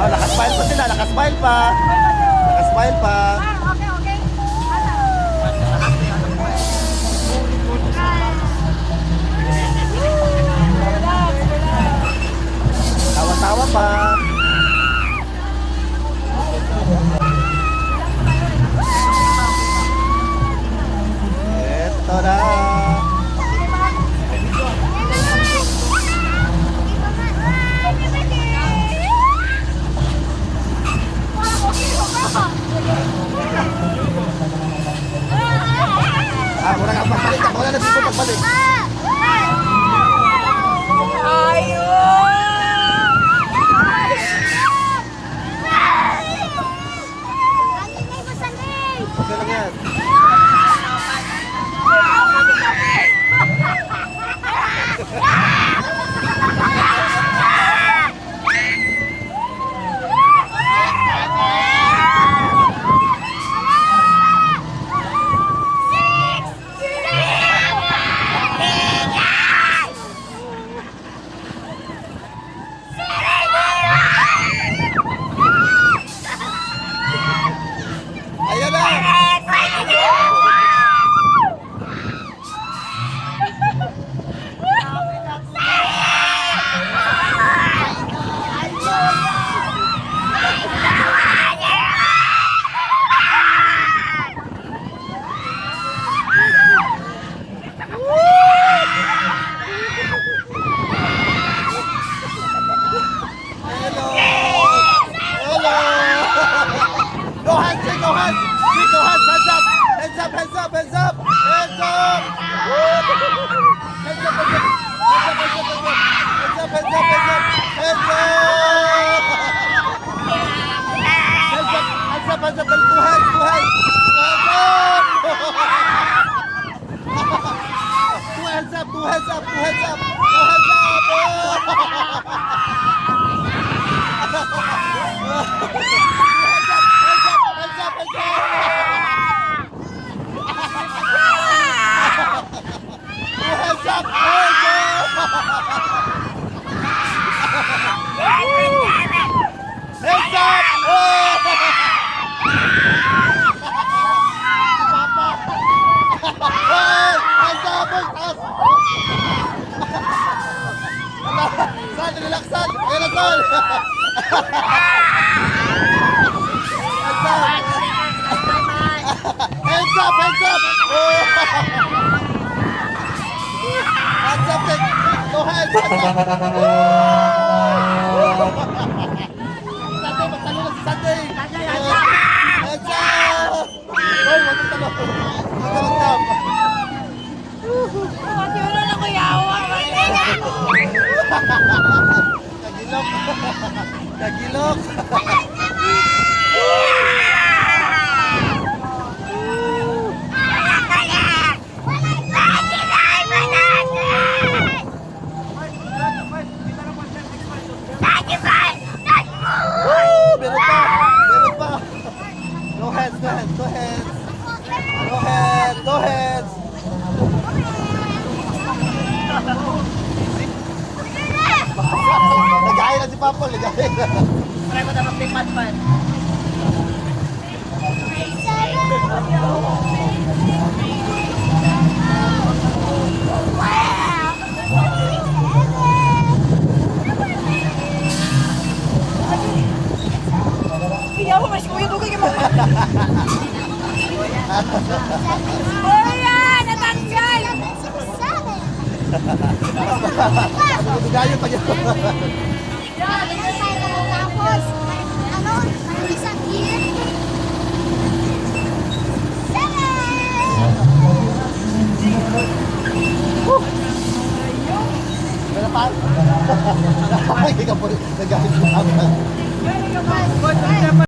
Nakasmile pa sila, nakasmile pa. Nakasmile pa. Okay, okay. Tawa-tawa pa. Ito na. Wala ka pagbalik. Wala na dito pagbalik. Okay lang yan. Ayan na! Go hands, shake your hands. Shake your hands, hands up. Hands up, hands up, hands up. Hands up. Hands up, hands up. Hands up, hands up, hands up. Hands up, hands up, hands up. Hands up. Hands up, hands up, hands up. Two hands, two hands. Hands up. Two hands up, two hands up, two hands up. Two hands Sal, relax, Sal. Relax, Sal. Hands up, hands up. Hands up, go ahead. Sunday, magtalo na si Sunday. Hands up. Oh, magtalo. Magtalo. Kagilok. Kagilok. Meron pa. Meron pa. Go ahead, go ahead, go ahead. Go ahead, go ahead. Nagaya na si Papa, nagaya na. Try mo na mag-pat-pat. Hindi ako mas kuya dugay ka mga. Kuya, natanggal! Nagayo pa niya. Tapos, ano, isang year. Meron pa? Hindi ka po nagahit sa